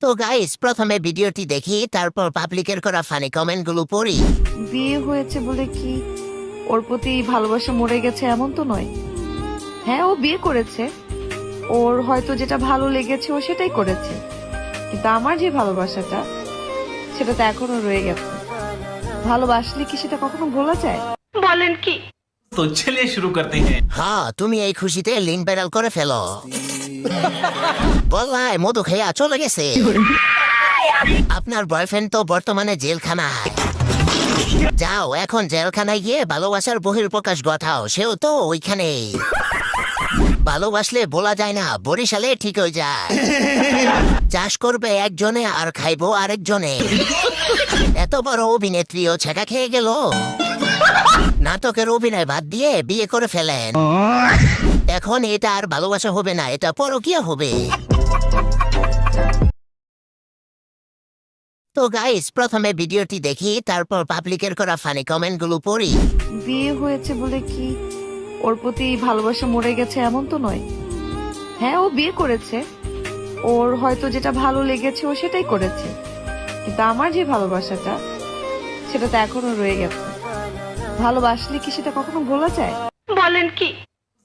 তো গাইস, প্রথমে ভিডিওটি দেখি, তারপর পাবলিকের করা ফানি কমেন্ট গুলো পড়ি। বিয়ে হয়েছে বলে কি ওর প্রতি ভালোবাসা মরে গেছে এমন তো নয়। হ্যাঁ, ও বিয়ে করেছে, ওর হয়তো যেটা ভালো লেগেছে ও সেটাই করেছে, কিন্তু আমার যে ভালোবাসাটা সেটা তো এখনো রয়ে গেছে। ভালোবাসলে কি সেটা কখনো ভোলা যায়? বলেন কি? तो चलिए शुरू करते हैं। হ্যাঁ, তুমি এই খুশিতে লিঙ্ক ভাইরাল করে ফেলো। বললাই মধু খেয়া চলে গেছে। আপনার বয়ফ্রেন্ড তো বর্তমানে জেলখানায়। যাও এখন জেলখানায় গিয়ে ভালোবাসার বহিঃপ্রকাশ ঘটাও, সেও তো ওইখানে। ভালোবাসলে বলা যায় না, বরিশালে ঠিক হয়ে যায়। চাষ করবে একজনে আর খাইবো আরেকজনে। এত বড় অভিনেত্রীও ছেঁকা খেয়ে গেল। নাটকের অভিনয় বাদ দিয়ে বিয়ে করে ফেলেন। এখন এটা আর ভালোবাসা হবে না, এটা পরকীয়া হবে। তো গাইস, প্রথমে ভিডিওটি দেখি, তারপর পাবলিকের করা ফানি কমেন্ট গুলো পড়ি। বিয়ে হয়েছে বলে কি ওর প্রতি ভালোবাসা মরে গেছে এমন তো নয়। হ্যাঁ, ও বিয়ে করেছে, ওর হয়তো যেটা ভালো লেগেছে ও সেটাই করেছে, কিন্তু আমার যে ভালোবাসাটা সেটা তো এখনো রয়ে গেছে। ভালোবাসলে কি সেটা কখনো ভোলা যায়? বলেন কি?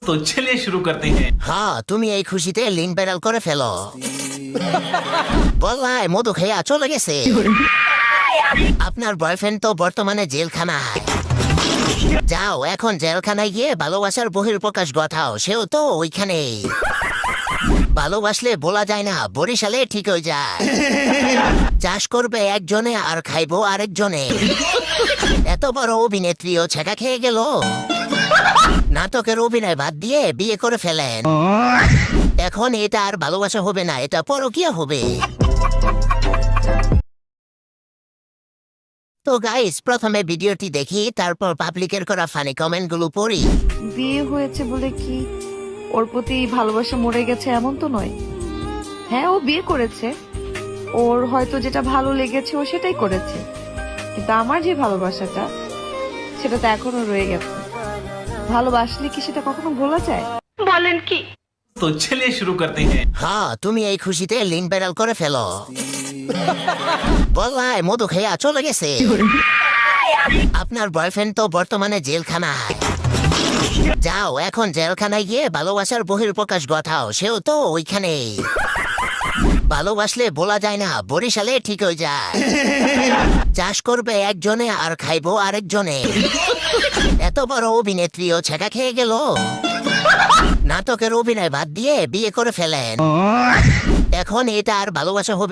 तो चलिए शुरू करते हैं। হ্যাঁ, তুমি এই খুশিতে লিঙ্ক ভাইরাল করে ফেলো। বললাই মধু খেয়া চলে গেছে। আপনার বয়ফ্রেন্ড তো বর্তমানে জেলখানায়। যাও এখন জেলখানায় গিয়ে ভালোবাসার বহিঃপ্রকাশ ঘটাও, সেও তো ওইখানে। ভালোবাসলে বলা যায় না, বরিশালে ঠিক হয়ে যায়। চাষ করবে একজনে আর খাইবো আরেকজনে। এত বড় অভিনেত্রীও ছেঁকা খেয়ে গেল। নাটকের অভিনয় বাদ দিয়ে বিয়ে করে ফেলেন। এখন এটা আর ভালোবাসা হবে না, এটা পরকীয়া হবে। তো গাইস, প্রথমে ভিডিওটি দেখি, তারপর পাবলিকের করা ফানি কমেন্ট গুলো পড়ি। বিয়ে হয়েছে বলে কি ওর প্রতি ভালোবাসা মরে গেছে এমন তো নয়। হ্যাঁ, ও বিয়ে করেছে, ওর হয়তো যেটা ভালো লেগেছে ও সেটাই করেছে, কিন্তু আমার যে ভালোবাসাটা সেটা তো এখনো রয়ে গেছে। ভালোবাসলে কি সেটা কখনো ভোলা যায়? বলেন কি? तो चलिए शुरू करते हैं। হ্যাঁ, তুমি এই খুশিতে লিঙ্ক ভাইরাল করে ফেলো। বললাই মধু খেয়া চলে গেছে। আপনার বয়ফ্রেন্ড তো বর্তমানে জেলখানায়। যাও এখন জেলখানায় গিয়ে ভালোবাসার বহিঃপ্রকাশ ঘটাও, সেও তো ওইখানে। ভালোবাসলে বলা যায় না, বরিশালে ঠিক হয়ে যায়। চাষ করবে একজনে আর খাইবো আরেকজনে। এত বড় অভিনেত্রীও ছেঁকা খেয়ে গেল। নাটকের অভিনয় বাদ দিয়ে বিয়ে করে ফেলেন। এখন এটা আর ভালোবাসা হবে